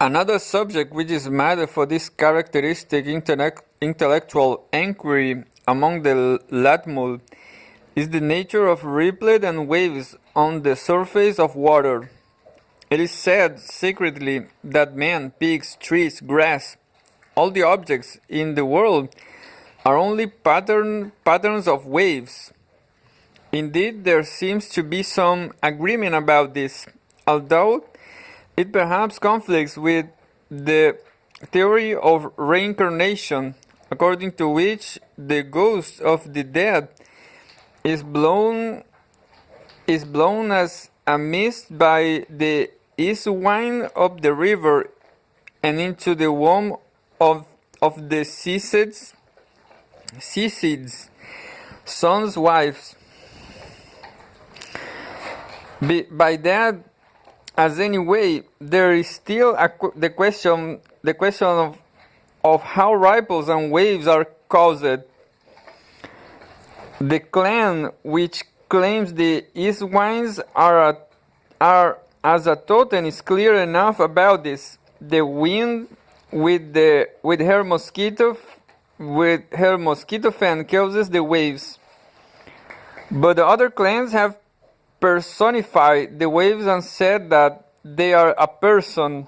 Another subject which is matter for this characteristic intellectual inquiry among the Latmul is the nature of ripples and waves on the surface of water. It is said secretly that men, pigs, trees, grass, all the objects in the world are only patterns of waves. Indeed, there seems to be some agreement about this, although it perhaps conflicts with the theory of reincarnation, according to which the ghost of the dead is blown as a mist by the east wind of the river and into the womb of the seeds, sons' wives. By that, as anyway, there is still the question of how ripples and waves are caused. The clan which claims the east winds are as a totem is clear enough about this. The wind with her mosquito fan causes the waves, but the other clans have personified the waves and said that they are a person,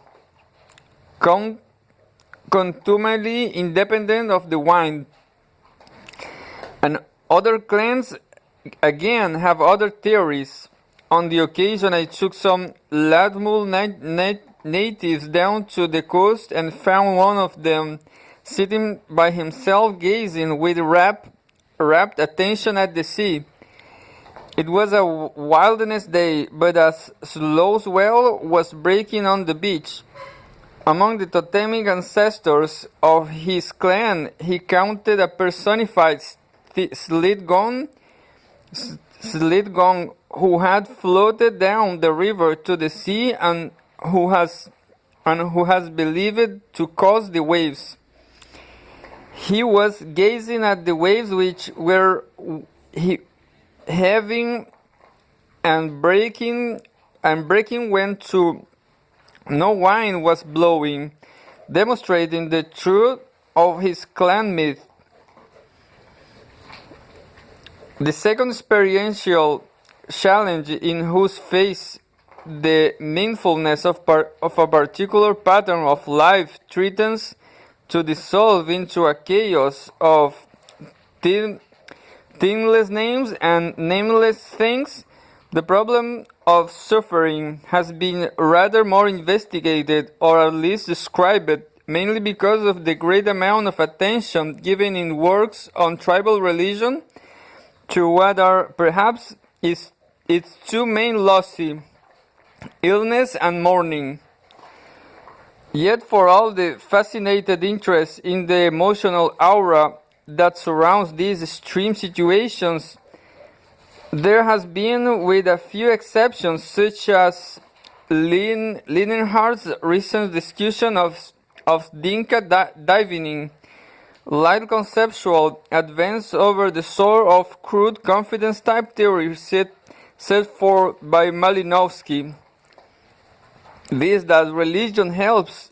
contumely independent of the wind. And other clans again have other theories. On the occasion, I took some Latmul natives down to the coast and found one of them sitting by himself gazing with rapt attention at the sea. It was a wilderness day, but a slow swell was breaking on the beach. Among the totemic ancestors of his clan, he counted a personified Slitgong who had floated down the river to the sea and who has believed to cause the waves. He was gazing at the waves which were having and breaking when no wind was blowing, demonstrating the truth of his clan myth. The second experiential challenge, in whose face the meaningfulness of a particular pattern of life threatens to dissolve into a chaos of thingless names and nameless things, the problem of suffering has been rather more investigated, or at least described, mainly because of the great amount of attention given in works on tribal religion to what are perhaps its two main loci, illness and mourning. Yet for all the fascinated interest in the emotional aura that surrounds these extreme situations, there has been, with a few exceptions, such as Lienhardt's recent discussion of Dinka divining, light conceptual advance over the sort of crude confidence type theory set forth by Malinowski. This, that religion helps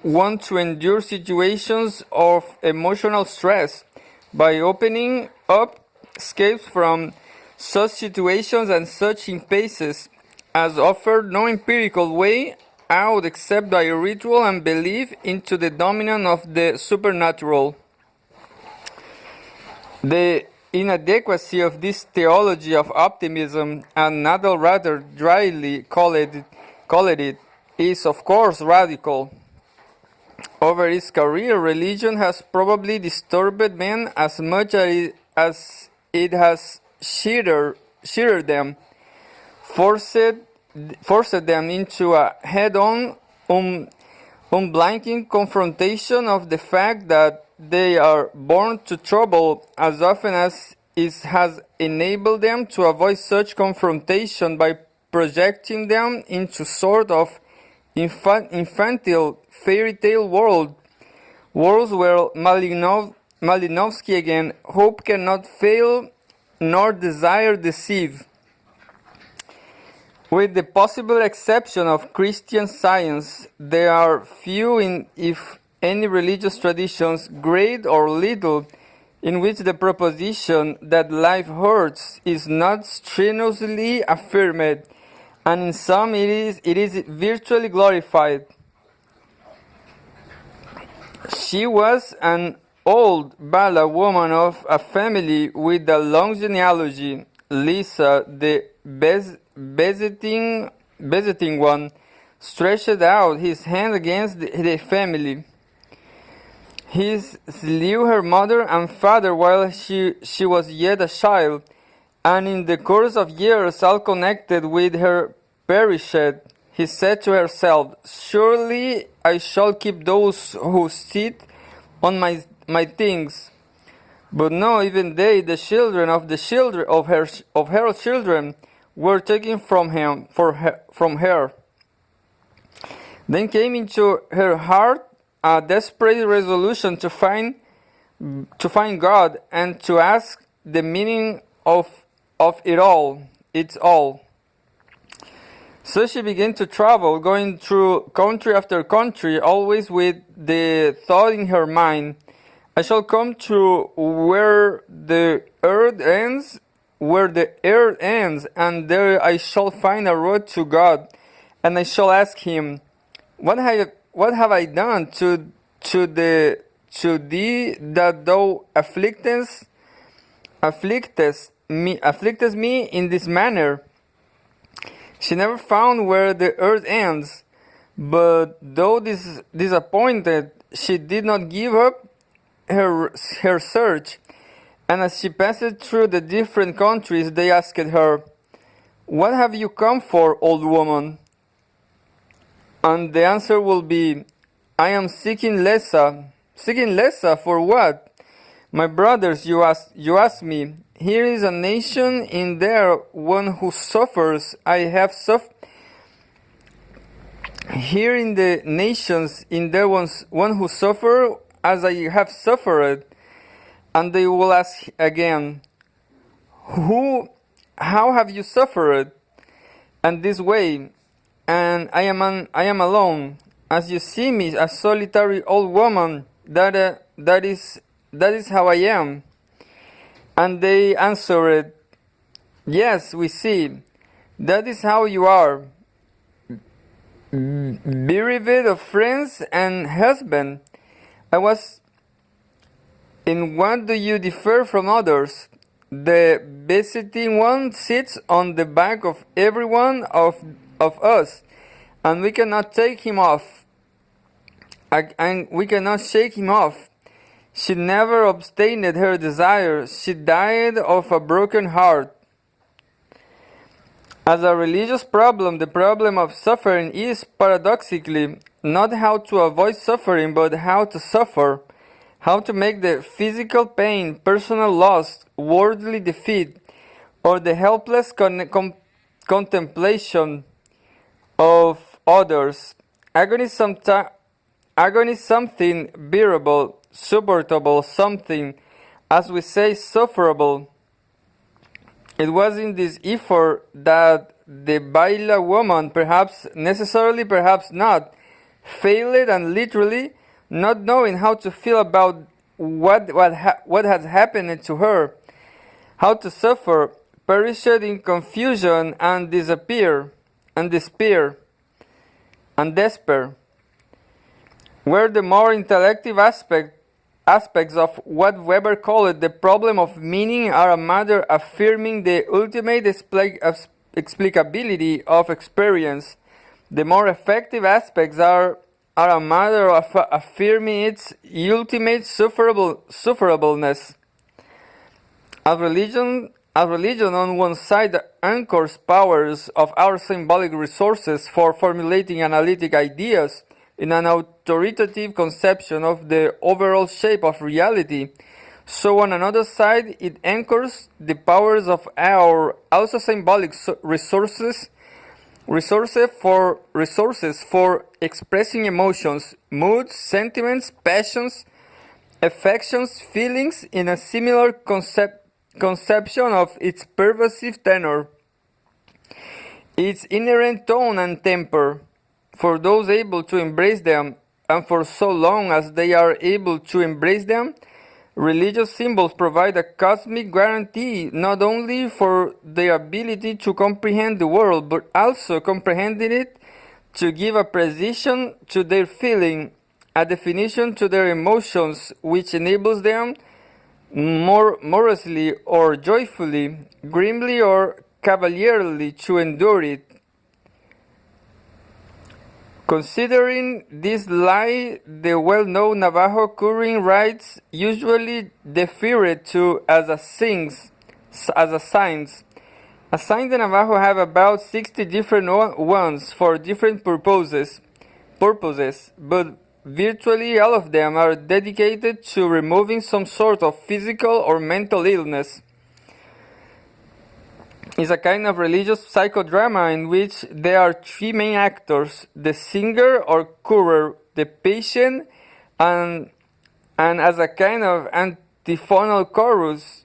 one to endure situations of emotional stress by opening up escapes from such situations and such impasses as offer no empirical way out except by ritual and belief into the dominion of the supernatural. The inadequacy of this theology of optimism, and Nadal rather dryly called it, is of course radical. Over its career, religion has probably disturbed men as much as it has sheared them, forced them into a head-on, unblinking confrontation of the fact that they are born to trouble, as often as it has enabled them to avoid such confrontation by projecting them into sort of infantile fairy tale worlds where Malinowski again, hope cannot fail nor desire deceive. With the possible exception of Christian Science, there are few, if any, religious traditions, great or little, in which the proposition that life hurts is not strenuously affirmed, and in some it is virtually glorified. She was an old Bala woman of a family with a long genealogy. Lisa, the visiting one, stretched out his hand against the family. He slew her mother and father while she was yet a child, and in the course of years all connected with her perished. He said to herself, "Surely I shall keep those who sit on my things." But no, even they, the children of her children, were taken from her. Then came into her heart a desperate resolution to find God and to ask the meaning of it all. It's all. So she began to travel, going through country after country, always with the thought in her mind, "I shall come to where the earth ends, and there I shall find a road to God, and I shall ask Him, what have I done to thee that thou afflictest me in this manner?" She never found where the earth ends, but though disappointed, she did not give up her search. And as she passed through the different countries, they asked her, "What have you come for, old woman?" And the answer will be, "I am seeking Lessa." "Seeking Lessa for what?" "My brothers, you ask me. Here is a nation, in there one who suffers. Here in the nations, in there one who suffers as I have suffered." And they will ask again, how have you suffered? And this way, and I am alone. As you see me, a solitary old woman. That is how I am. And they answered, "Yes, we see. That is how you are. Bereaved of friends and husband. I was. In what do you differ from others? The visiting one sits on the back of every one of us, and we cannot take him off. And we cannot shake him off. She never obtained her desire. She died of a broken heart." As a religious problem, the problem of suffering is, paradoxically, not how to avoid suffering, but how to suffer, how to make the physical pain, personal loss, worldly defeat, or the helpless contemplation of others. Agony is something bearable, supportable, something, as we say, sufferable. It was in this effort that the Baila woman, perhaps necessarily, perhaps not, failed, and literally, not knowing how to feel about what had happened to her, how to suffer, perished in confusion and despair, where the more intellective aspects of what Weber called the problem of meaning are a matter affirming the ultimate explicability of experience. The more effective aspects are a matter of affirming its ultimate sufferableness. As religion on one side anchors powers of our symbolic resources for formulating analytic ideas in an authoritative conception of the overall shape of reality, so on another side it anchors the powers of our also symbolic resources for expressing emotions, moods, sentiments, passions, affections, feelings in a similar conception of its pervasive tenor. its inherent tone and temper. For those able to embrace them, and for so long as they are able to embrace them, religious symbols provide a cosmic guarantee not only for their ability to comprehend the world, but also comprehending it to give a precision to their feeling, a definition to their emotions, which enables them more morosely or joyfully, grimly or cavalierly to endure it. Considering this lie, the well-known Navajo curing rites usually deferred to as a signs. Assigned the Navajo have about 60 different ones for different purposes, but virtually all of them are dedicated to removing some sort of physical or mental illness. It's a kind of religious psychodrama in which there are three main actors: the singer or curer, the patient, and as a kind of antiphonal chorus,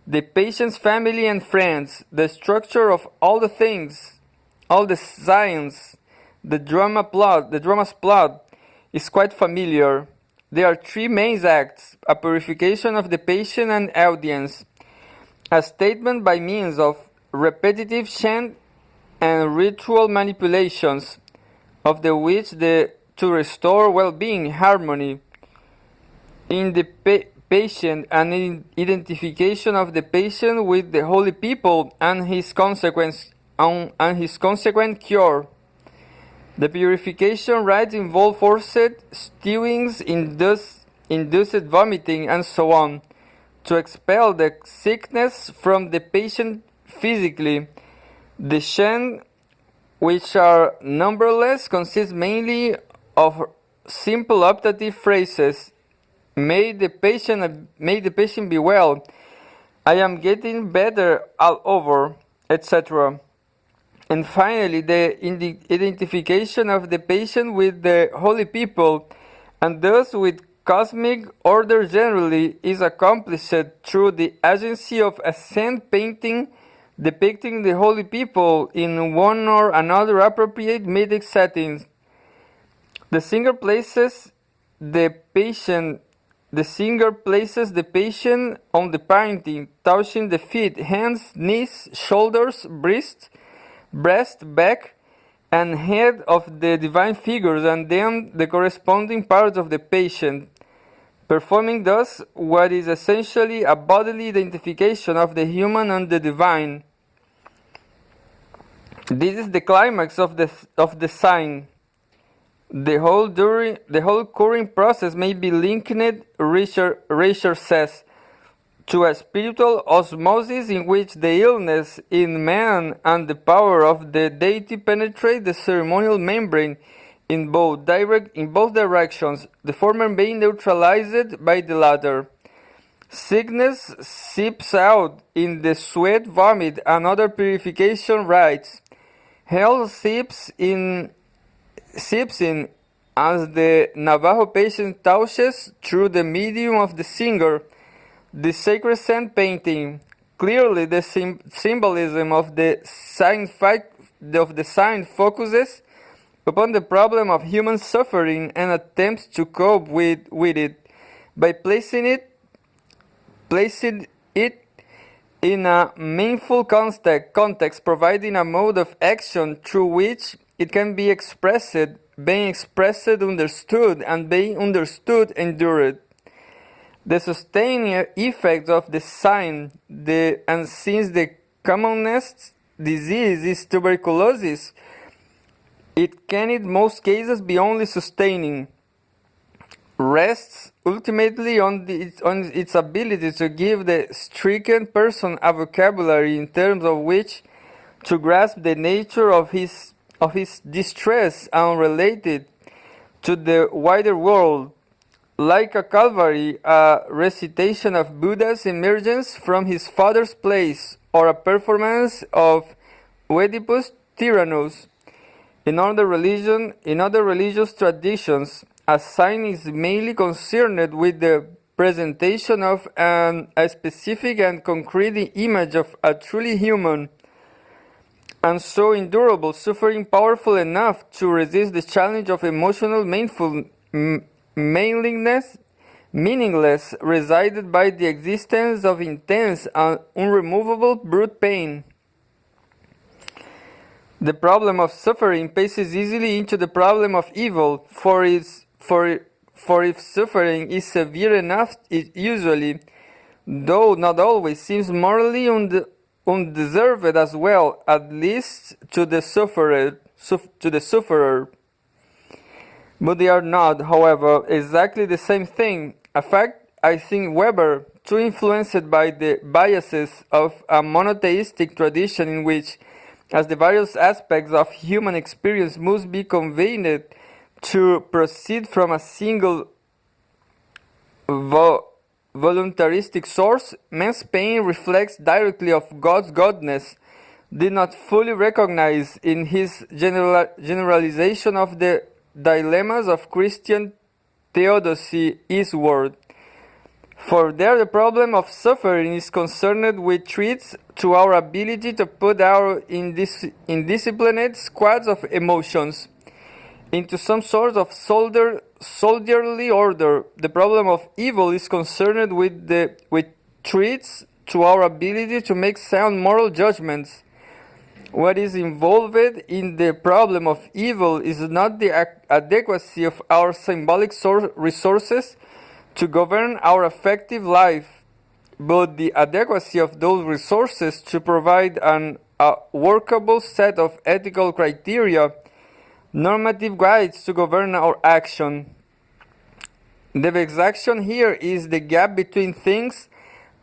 the patient's family and friends. The structure of all the things, all the science, the drama's plot is quite familiar. There are three main acts: a purification of the patient and audience, a statement by means of repetitive chant and ritual manipulations, of the which to restore well-being, harmony in the patient, and in identification of the patient with the holy people and his consequent cure. The purification rites involve forced stewings, induced vomiting, and so on, to expel the sickness from the patient physically. The chant, which are numberless, consist mainly of simple optative phrases: "May the patient be well," "I am getting better all over," etc. And finally, the identification of the patient with the holy people, and thus with cosmic order generally, is accomplished through the agency of a sand painting depicting the holy people in one or another appropriate mythic settings. The singer places the patient on the painting, touching the feet, hands, knees, shoulders, breast, back, and head of the divine figures, and then the corresponding parts of the patient, performing thus what is essentially a bodily identification of the human and the divine. This is the climax of the sign. The whole curing process may be linked, Reicher says, to a spiritual osmosis in which the illness in man and the power of the deity penetrate the ceremonial membrane in both directions, the former being neutralized by the latter. Sickness seeps out in the sweat, vomit, and other purification rites. Health seeps in as the Navajo patient touches, through the medium of the singer, the sacred sand painting. Clearly, the symbolism of the sign focuses upon the problem of human suffering and attempts to cope with it by placing it in a meaningful context, providing a mode of action through which it can be expressed, being expressed, understood, and being understood, endured. The sustaining effect of the sign, and since the commonest disease is tuberculosis, it can in most cases be only sustaining, rests ultimately on its ability to give the stricken person a vocabulary in terms of which to grasp the nature of his distress and relate it to the wider world. Like a Calvary, a recitation of Buddha's emergence from his father's place, or a performance of Oedipus Tyrannus. In other religious traditions, a sign is mainly concerned with the presentation of a specific and concrete image of a truly human, and so endurable, suffering powerful enough to resist the challenge of emotional meaningless, resided by the existence of intense and unremovable brute pain. The problem of suffering passes easily into the problem of evil, for if suffering is severe enough, it usually, though not always, seems morally undeserved as well, at least to the sufferer. But they are not, however, exactly the same thing. A fact, I think Weber, too influenced by the biases of a monotheistic tradition in which, as the various aspects of human experience must be conveyed to proceed from a single voluntaristic source, man's pain reflects directly of God's godness, did not fully recognize in his generalization of the dilemmas of Christian theodicy eastward. For there the problem of suffering is concerned with threats to our ability to put our indisciplined squads of emotions into some sort of soldierly order. The problem of evil is concerned with threats to our ability to make sound moral judgments. What is involved in the problem of evil is not the adequacy of our symbolic resources to govern our affective life, but the adequacy of those resources to provide a workable set of ethical criteria, normative guides to govern our action. The vexation here is the gap between things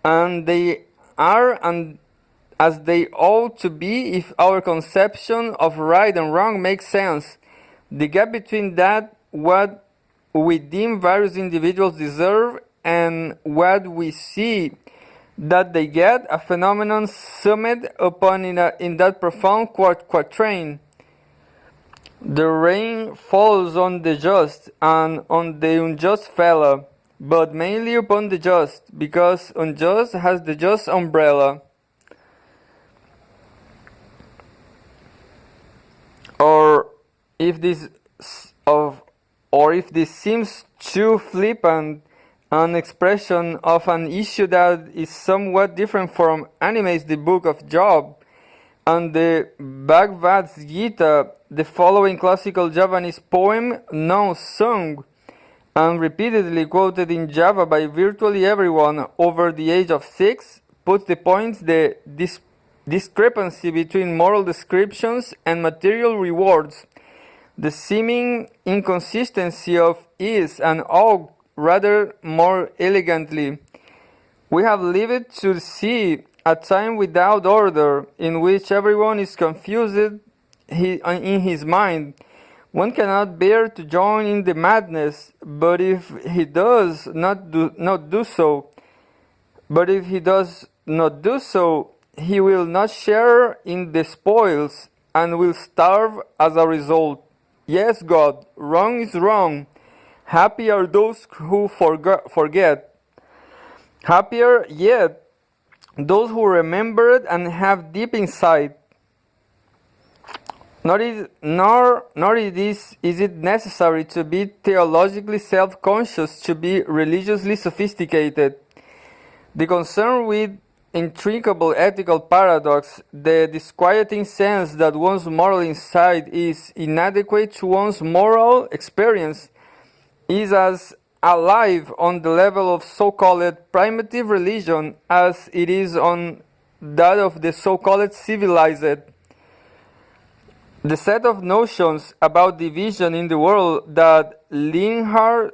and they are and as they ought to be if our conception of right and wrong makes sense. The gap between that what we deem various individuals deserve and what we see that they get, a phenomenon summed upon in that profound quatrain. The rain falls on the just and on the unjust fellow, but mainly upon the just, because unjust has the just umbrella. Or if this seems too flippant an expression of an issue that is somewhat different from animates the book of Job and the Bhagavad Gita, the following classical Javanese poem, now sung and repeatedly quoted in Java by virtually everyone over the age of 6, puts the point the discrepancy between moral descriptions and material rewards, the seeming inconsistency of is and ought rather more elegantly. We have lived to see a time without order, in which everyone is confused in his mind. One cannot bear to join in the madness, but if he does not do so, he will not share in the spoils and will starve as a result. Yes, God, wrong is wrong. Happy are those who forget. Happier yet those who remember it and have deep insight. Nor is it necessary to be theologically self-conscious to be religiously sophisticated. The concern with intricable ethical paradox, the disquieting sense that one's moral insight is inadequate to one's moral experience, is as alive on the level of so-called primitive religion as it is on that of the so-called civilized. The set of notions about division in the world that Linhart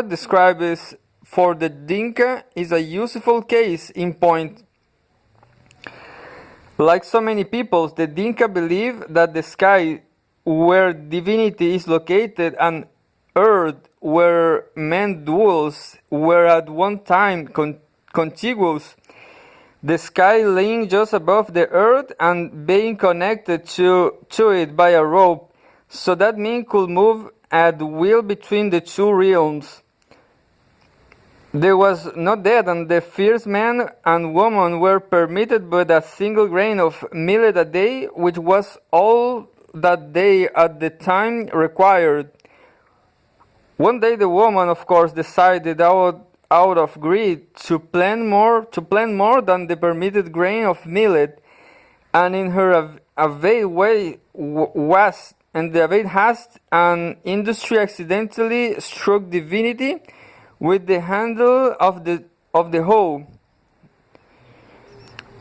describes for the Dinka is a useful case in point. Like so many peoples, the Dinka believe that the sky, where divinity is located, and earth, where man dwells, were at one time contiguous, the sky lying just above the earth and being connected to it by a rope, so that men could move at will between the two realms. There was no debt, and the fierce man and woman were permitted but a single grain of millet a day, which was all that they at the time required. One day the woman, of course, decided out of greed to plant more than the permitted grain of millet, and in her avowed way was and the avowed haste and industry accidentally struck divinity with the handle of the hoe.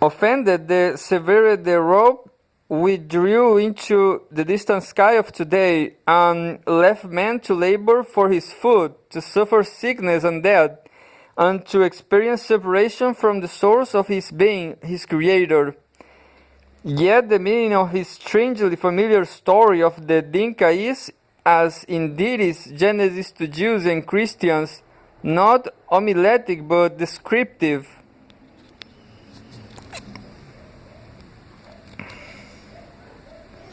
Offended, the severed the rope, withdrew into the distant sky of today, and left man to labor for his food, to suffer sickness and death, and to experience separation from the source of his being, his creator. Yet the meaning of his strangely familiar story of the Dinka is, as indeed is Genesis to Jews and Christians, not homiletic but descriptive.